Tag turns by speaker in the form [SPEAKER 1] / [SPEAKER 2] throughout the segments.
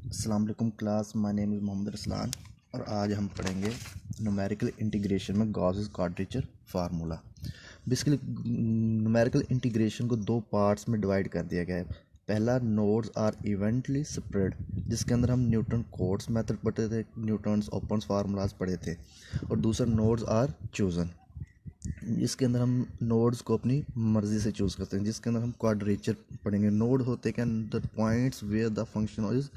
[SPEAKER 1] अस्सलाम वालेकुम class, my name is Mohammad Raslan और आज हम पढ़ेंगे न्यूमेरिकल इंटीग्रेशन में Gauss's quadrature formula. Basically numerical integration को दो पार्ट्स में डिवाइड कर दिया गया है। पहला, नोड्स आर इवेंटली स्प्रेड, जिसके अंदर हम न्यूटन कोट्स मेथड पढ़े थे, न्यूटन्स ओपन फार्मूलाज पढ़े थे। और दूसरा, नोड्स आर चूजन, इसके अंदर हम नोड्स को अपनी मर्जी से चूज़ करते हैं, जिसके अंदर हम क्वाड्रेचर पढ़ेंगे। नोड होते हैं the points where the function is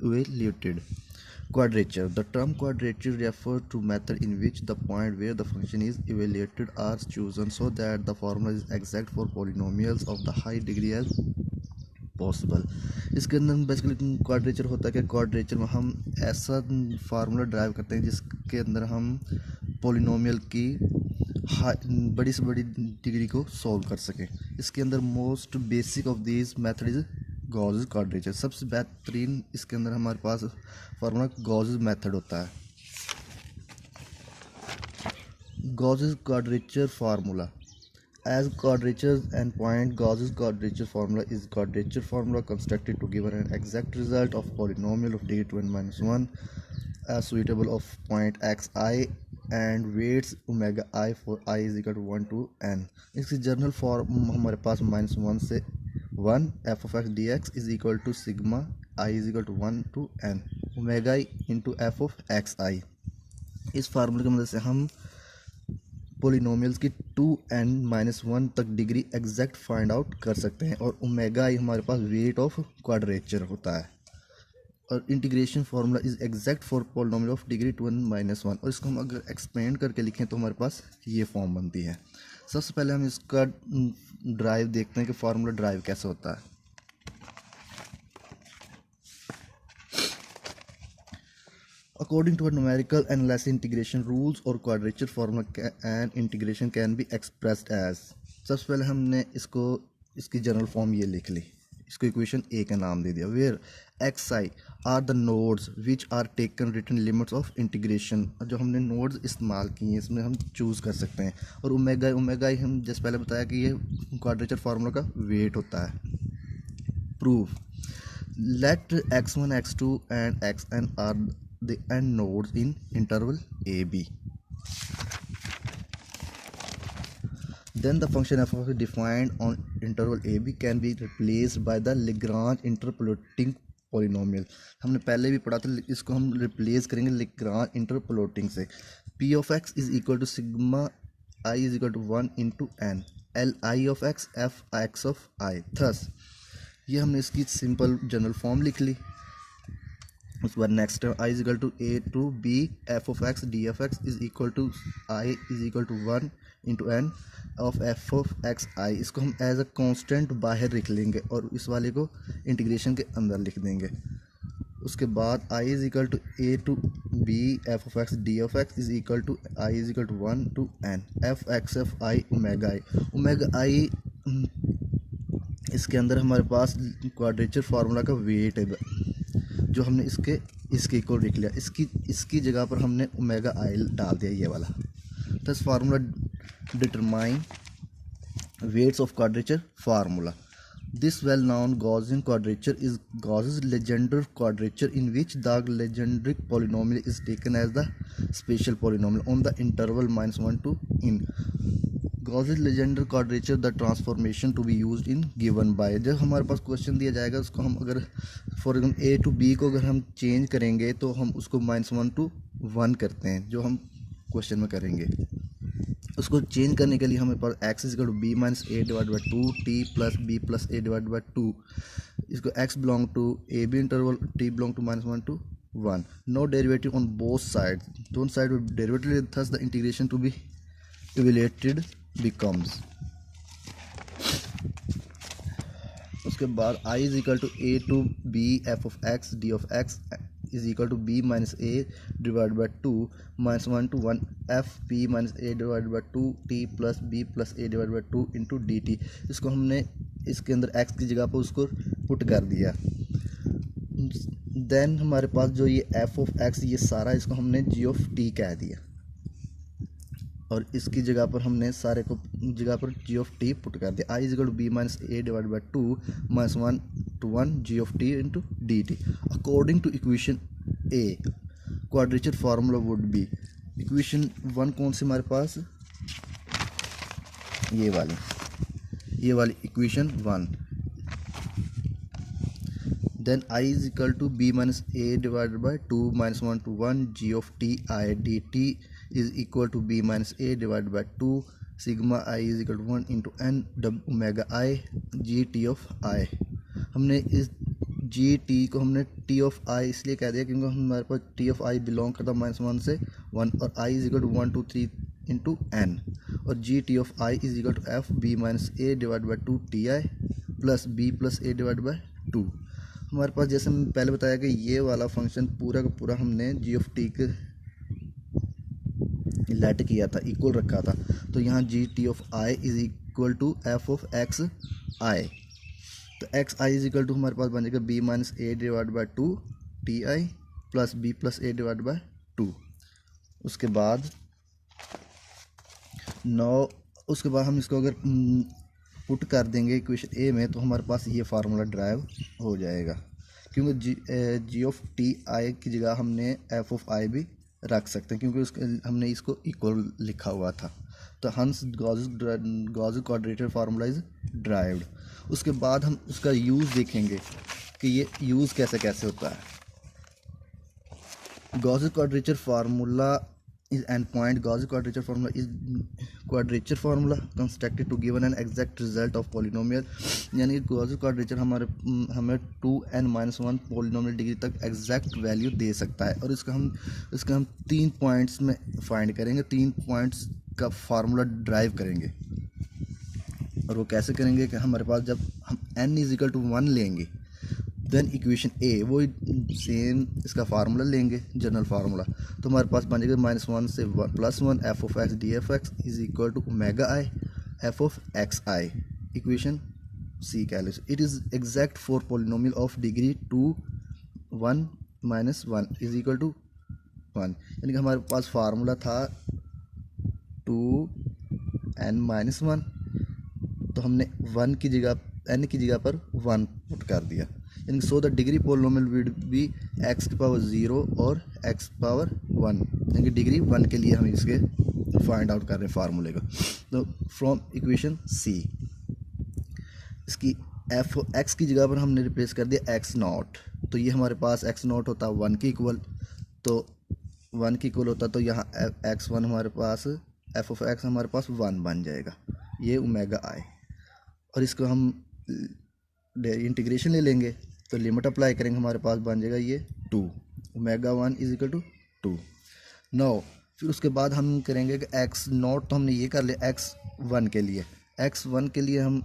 [SPEAKER 1] evaluated. Quadrature. The term quadrature refers to method in which the point where the function is evaluated are chosen so that the formula is exact for polynomials of the high degree as possible. इसके अंदर basically quadrature होता है कि quadrature में हम ऐसा formula drive करते हैं जिसके अंदर हम पोलिनोमियल की बड़ी से बड़ी डिग्री को सॉल्व कर सकें। इसके अंदर most basic of this method is Gauss's quadrature. सबसे बेहतरीन इसके अंदर हमारे पास फार्मूला गॉसेस मेथड होता है। Gauss's quadrature formula as quadratures and point Gauss's quadrature formula is quadrature formula constructed to give an exact result of polynomial of degree 2n minus 1 as suitable of point xi and weights omega I for I is equal to 1 to n। इसकी general form हमारे पास -1 से 1 f of x dx is equal to sigma I is equal to 1 to n omega I into f of xi। इस फार्मूले की मदद से हम पोलिनोमियल्स की 2n-1 तक डिग्री एग्जैक्ट फाइंड आउट कर सकते हैं। और ओमेगा आई हमारे पास वेट ऑफ क्वाड्रेचर होता है। और integration formula is exact for polynomial of degree 2n-1। और इसको हम अगर एक्सपेंड करके लिखें तो हमारे पास ये फॉर्म बनती है। सबसे पहले हम इसका ड्राइव देखते हैं कि फार्मूला ड्राइव कैसे होता है। According to a numerical analysis integration rules or quadrature formula and integration can be expressed as। सबसे पहले हमने इसकी जनरल फॉर्म ये लिख ली, इसको इक्वेशन ए का नाम दे दिया। Where X I are the nodes which are taken within limits of integration. जो हमने नोड्स इस्तेमाल किए हैं इसमें हम चूज़ कर सकते हैं। और ओमेगा हम जैसे पहले बताया कि ये क्वाड्रेचर फार्मूला का वेट होता है। Proof let x1 x2 and xn are the end nodes in interval AB. Then the function f of x defined on interval AB can be replaced by the Lagrange interpolating polynomial। हमने पहले भी पढ़ा था, इसको हम replace करेंगे Lagrange interpolating से। P of x is equal to sigma I is equal to 1 into n L I of x f x of I। thus ये हमने इसकी सिंपल जनरल फॉर्म लिख ली। उसके बाद next I is equal to A to B F of x d f x is equal to I is equal to 1 into n of f of x I. इसको हम as a constant बाहर लिख लेंगे और इस वाले को integration के अंदर लिख देंगे। उसके बाद I is equal to A to B F of x D of x is equal to I is equal to 1 to N F X F I omega I इसके अंदर हमारे पास क्वाड्रेचर फार्मूला का वेट है जो हमने इसके equal लिख लिया। इसकी जगह पर हमने ओमेगा आई डाल दिया ये वाला। This formula determine weights of quadrature formula. This well known Gaussian quadrature is Gauss's Legendre quadrature in which the Legendre polynomial is taken as the special polynomial on the interval -1 to n। Gauss's Legendre quadrature the transformation to be used in given by। जब हमारे पास question दिया जाएगा उसको हम अगर for example A to B को अगर हम चेंज करेंगे तो हम उसको -1 to 1 करते हैं, जो हम क्वेश्चन में करेंगे। उसको चेंज करने के लिए हमें पास x is to b minus A divide by 2 T plus B plus A divide by 2। इसको x belong to a b interval t belong to -1 to 1। No derivative on both side, दोनों side derivative, thus the integration to be evaluated becomes। उसके बाद I is equal to A to B F of x D of x is equal to b minus A divide by 2 -1 to 1 F B minus A divide by 2 T plus B plus A divide by 2 into D T. इसको हमने इसके अंदर x की जगह पर उसको put कर दिया। देन हमारे पास जो ये एफ ऑफ एक्स ये सारा इसको हमने जी ऑफ टी कह दिया। और इसकी जगह पर हमने सारे को जगह पर जी ऑफ टी पुट कर दिया। I is equal to b minus A divide by 2 माइनस 1 to 1 g of t into D t. According to equation a quadrature formula would be, equation 1 कौन सी हमारे पास, ये वाली equation 1। Then I is equal to b minus a divided by 2 माइनस 1 to 1 g of t I d t is equal to b minus A divide by 2 sigma I is equal to 1 into n डब omega I g t of I. हमने इस G T को हमने T of आई इसलिए कह दिया क्योंकि हमारे पास टी ऑफ आई बिलोंग करता -1 से 1 और I is equal to 1 2 3 into n, और g t of I is equal to f B minus A divide by 2 t I plus B plus A divide by 2। हमारे पास जैसे मैंने पहले बताया कि ये वाला फंक्शन पूरा का पूरा हमने जी ऑफ टी के लेट किया था, इक्वल रखा था, तो यहाँ g t of I is equal to f of x I. तो x I is equal to हमारे पास बन जाएगा b minus A divide by 2 t I plus B plus A divide by 2। उसके बाद हम इसको अगर पुट कर देंगे इक्वेशन ए में तो हमारे पास ये फार्मूला ड्राइव हो जाएगा, क्योंकि जी ऑफ टी आई की जगह हमने एफ ऑफ आई भी रख सकते हैं क्योंकि हमने इसको इक्वल लिखा हुआ था। तो हंस Gauss quadrature formula is derived. उसके बाद हम उसका यूज़ देखेंगे कि ये यूज़ कैसे कैसे होता है। Gauss quadrature formula is endpoint. Gauss quadrature formula is quadrature formula constructed to given an exact result of polynomial, यानी Gauss quadrature हमें 2n-1 पोलिनोमियल डिग्री तक एग्जैक्ट वैल्यू दे सकता है, और इसका हम 3 पॉइंट्स में फाइंड करेंगे, 3 पॉइंट्स का फार्मूला ड्राइव करेंगे। और वो कैसे करेंगे कि हमारे पास जब हम n इज इक्वल टू 1 लेंगे देन इक्वेशन ए वो सेम इसका फार्मूला लेंगे, जनरल फार्मूला, तो हमारे पास बन जाएगा -1 से +1 F of x d f x is equal to omega I f of x I. Equation C कह लो, it is exact for polynomial of degree 2 1 -1 is equal to 1, यानी कि हमारे पास फार्मूला था 2n-1, तो हमने 1 की जगह n की जगह पर 1 पुट कर दिया, यानी so the degree polynomial with B x की पावर 0 और x पावर 1, यानी कि डिग्री 1 के लिए हम इसके फाइंड आउट कर रहे हैं फार्मूले को। तो फ्रॉम इक्वेशन सी इसकी एफ एक्स की जगह पर हमने रिप्लेस कर दिया x0, तो ये हमारे पास x0 होता है 1 के इक्वल, तो 1 के इक्वल होता तो यहाँ x1 हमारे पास एफ ऑफ एक्स हमारे पास 1 बन जाएगा, ये ओमेगा आई। और इसको हम इंटीग्रेशन ले लेंगे तो लिमिट अप्लाई करेंगे, हमारे पास बन जाएगा ये 2 omega 1 is equal to 2। No फिर उसके बाद हम करेंगे कि x0 तो हमने ये कर लिया x1 के लिए, x1 के लिए हम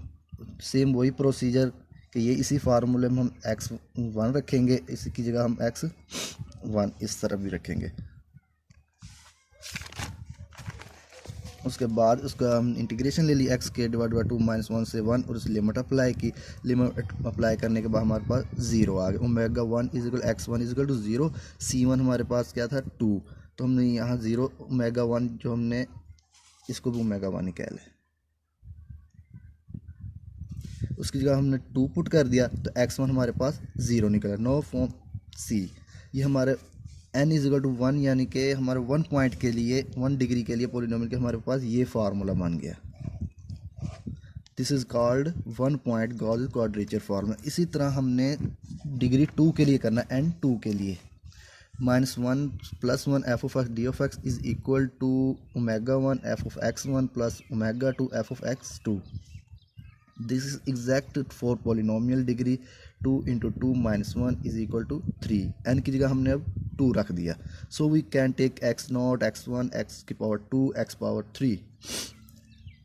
[SPEAKER 1] सेम वही प्रोसीजर कि ये इसी फार्मूले में हम x1 रखेंगे, इसकी जगह हम x1 इस तरफ भी रखेंगे। उसके बाद उसका हम इंटीग्रेशन ले ली x के डिवाइड बाई 2 -1 से 1, और उस लिमिट अप्लाई की, लिमिट अप्लाई करने के बाद हमारे पास 0 आ गया। Omega 1 is equal x1 is equal to 0, c1 हमारे पास क्या था 2, तो हमने यहाँ 0 ओमेगा 1 जो हमने इसको भी ओमेगा 1 ही कह लें, उसकी जगह हमने 2 पुट कर दिया तो x1 हमारे पास 0 निकला। नो फॉर्म सी, ये हमारे n इज इक्वल टू 1, यानी कि हमारे 1 पॉइंट के लिए 1 डिग्री के लिए पोलिनोमियल के हमारे पास ये फार्मूला बन गया। This is called 1 point Gauss quadrature formula. इसी तरह हमने डिग्री 2 के लिए करना, n 2 के लिए -1 +1 F of x D of x is equal to omega 1 F of x1 plus omega 2 F of x2। This is exact for polynomial degree 2 into 2 -1 is equal to 3, n की जगह हमने अब 2 रख दिया, so we can take x0 x1 x की power 2 x power 3।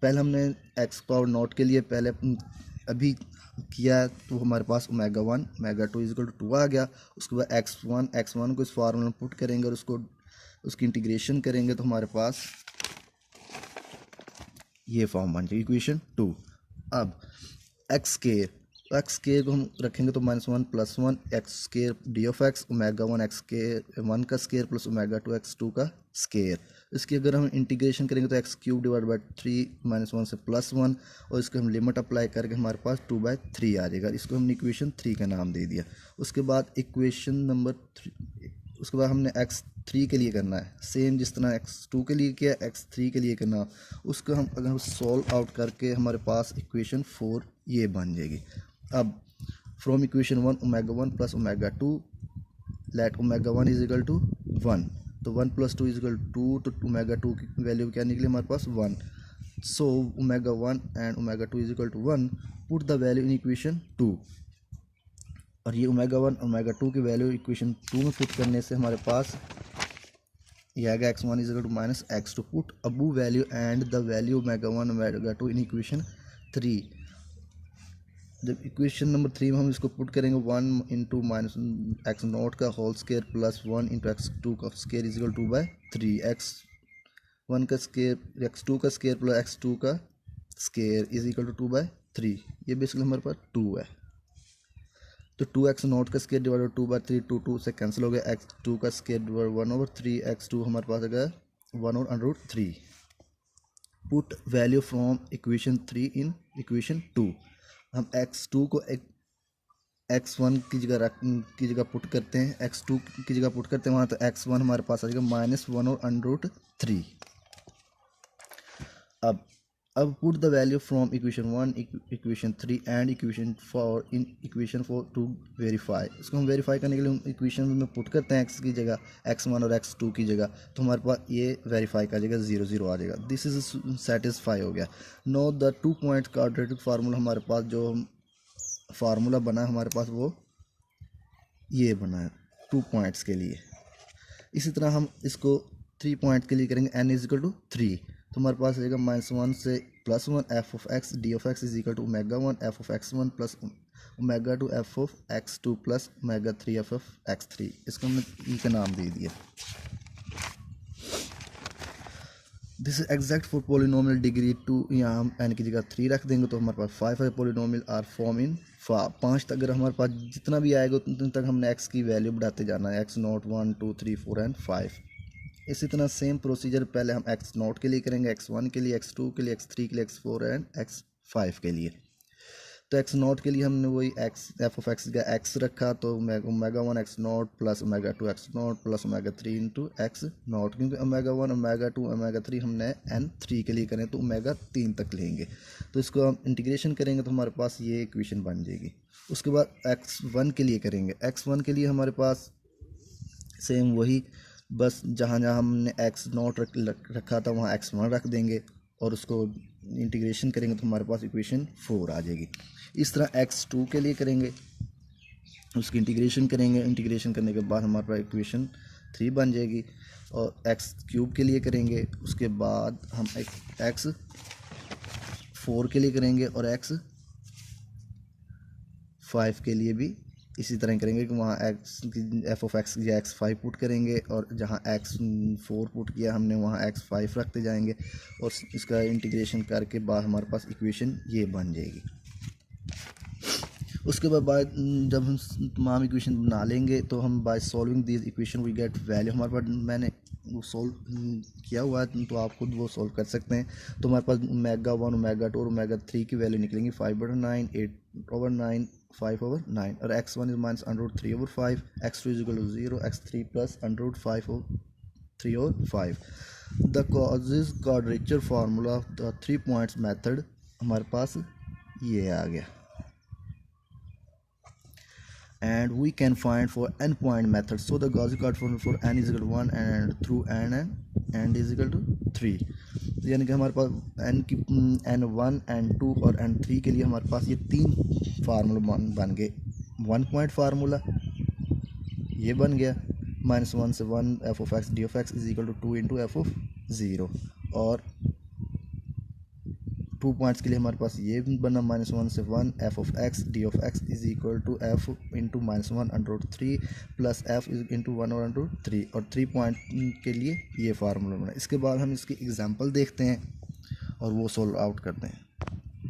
[SPEAKER 1] पहले हमने x power not के लिए पहले अभी किया तो हमारे पास omega 1 omega 2 is equal to 2 आ गया। उसके बाद x1 को इस फार्मूला में पुट करेंगे और उसकी इंटीग्रेशन करेंगे तो हमारे पास ये फॉर्म बन जाएगी इक्वेशन 2। अब x के एक्स स्केयर को हम रखेंगे तो -1 + 1 x square d of x ω1 x square 1 का स्केयर प्लस ω2 x2 का स्केयर। इसकी अगर हम इंटीग्रेशन करेंगे तो x³ / 3 -1 से +1 और इसको हम लिमिट अप्लाई करके हमारे पास 2/3 आ जाएगा। इसको हमने इक्वेशन 3 का नाम दे दिया। उसके बाद इक्वेशन नंबर 3, उसके बाद हमने x3 के लिए करना है सेम जिस तरह x2 के लिए किया x3 के लिए करना। उसको हम अगर सॉल्व आउट करके हमारे पास इक्वेशन 4 ये बन जाएगी। अब फ्रॉम इक्वेशन 1 ω1 + ω2 लेट ω1 = 1, तो 1 + 2 = 2, तो ω2 की वैल्यू क्या निकली हमारे पास 1। So ω1 and ω2 = 1, put the value in equation 2। और ये ω1 और ω2 की वैल्यू इक्वेशन 2 में पुट करने से हमारे पास ये आएगा x1 = -x2। Put above value and the value ω1 ω2 in equation 3। जब इक्वेशन नंबर 3 में हम इसको पुट करेंगे 1 × -x0 का होल स्केयर प्लस 1 × x2 का स्केयर = 2/3, x1 का स्केयर x2 का स्केयर प्लस x2 का स्केयर = 2/3। ये बेसिकली हमारे पास 2 है, तो 2x0 का स्केयर डिवाइडेड 2/3, 2 से कैंसिल हो गया। x2 का स्केयर डिवाइड 1/3, x2 हमारे पास आ गया 1/√3। Put value from equation 3 in equation 2। हम x2 को x1 की जगह पुट करते हैं, x2 की जगह पुट करते हैं वहाँ, तो x1 हमारे पास आ जाएगा -1/√3। अब put the value from equation 1 equation 3 and equation 4 in equation 4 to verify. इसको हम वेरीफाई करने के लिए हम इक्वेशन में पुट करते हैं x की जगह x1 और x2 की जगह, तो हमारे पास ये वेरीफाई का जगह 0 0 आ जाएगा। दिस इज सेटिस्फाई हो गया। Know the 2 point quadratic formula हमारे पास जो फार्मूला बना है हमारे पास वो ये बना है 2 पॉइंट्स के लिए। इसी तरह हम इसको 3 पॉइंट के लिए करेंगे n = 3, तो हमारे पास रहेगा -1 से +1 f(x) d(x) = ω1 f(x1) + ω2 f(x2) + ω3 f(x3). इसको हमने ई का नाम दे दिया। This is exact for polynomial degree 2। यहाँ हम n की जगह 3 रख देंगे तो हमारे पास 5 है। पोलिनोमियल आर फॉर्म इन 5 तक। अगर हमारे पास जितना भी आएगा उतने तक हमने x की वैल्यू बढ़ाते जाना है, x0 1 2 3 4 एंड 5। इसी तरह सेम प्रोसीजर पहले हम x0 के लिए करेंगे, x1 के लिए, x2 के लिए, x3 के लिए, x4 एंड x5 के लिए। तो x0 के लिए हमने वही f(x) का x रखा, तो ω1 x0 + ω2 x0 + ω3 × x0, क्योंकि ω1 ω2 ω3 हमने n3 के लिए करें तो ω3 तक लेंगे। तो इसको हम इंटीग्रेशन करेंगे तो हमारे पास ये इक्वेशन बन जाएगी। उसके बाद x1 के लिए करेंगे। x1 के लिए हमारे पास सेम वही, बस जहाँ जहाँ हमने x0 रखा था वहाँ x1 रख देंगे और उसको इंटीग्रेशन करेंगे तो हमारे पास इक्वेशन 4 आ जाएगी। इस तरह x2 के लिए करेंगे, उसकी इंटीग्रेशन करेंगे। इंटीग्रेशन करने के बाद हमारे पास इक्वेशन 3 बन जाएगी। और x³ के लिए करेंगे, उसके बाद हम x4 के लिए करेंगे और x5 के लिए भी इसी तरह करेंगे कि वहाँ f(x) या x5 पुट करेंगे और जहाँ x4 पुट किया हमने वहाँ x5 रखते जाएंगे और इसका इंटीग्रेशन करके बाद हमारे पास इक्वेशन ये बन जाएगी। उसके बाद जब हम तमाम इक्वेशन बना लेंगे तो हम by solving this equation we get value. हमारे पास मैंने वो सॉल्व किया हुआ है तो आप खुद वो सॉल्व कर सकते हैं। तो हमारे पास ω1 ω2 और ω3 की वैल्यू निकलेंगी 5/9 8/9 5/9 और x1 is -√3/5, x2 = 0, x3 + √5/3/5। The Gauss's quadrature formula the 3 points method हमारे पास ये आ गया। And we can find for n point method. So the Gaussian quadrature formula for n is equal to 1 and through n and is equal to 3। यानी कि हमारे पास n1 n2 और n3 के लिए हमारे पास ये 3 फार्मूला बन गए। 1 पॉइंट फार्मूला ये बन गया, -1 से 1 f(x) d(x) = 2 × f(0), और 2 पॉइंट्स के लिए हमारे पास ये बना -1 से 1 f(x) d(x) = f × -1√3 + f × 1/√3, और 3 पॉइंट के लिए ये फार्मूला बना। इसके बाद हम इसकी एग्जांपल देखते हैं और वो सॉल्व आउट करते हैं।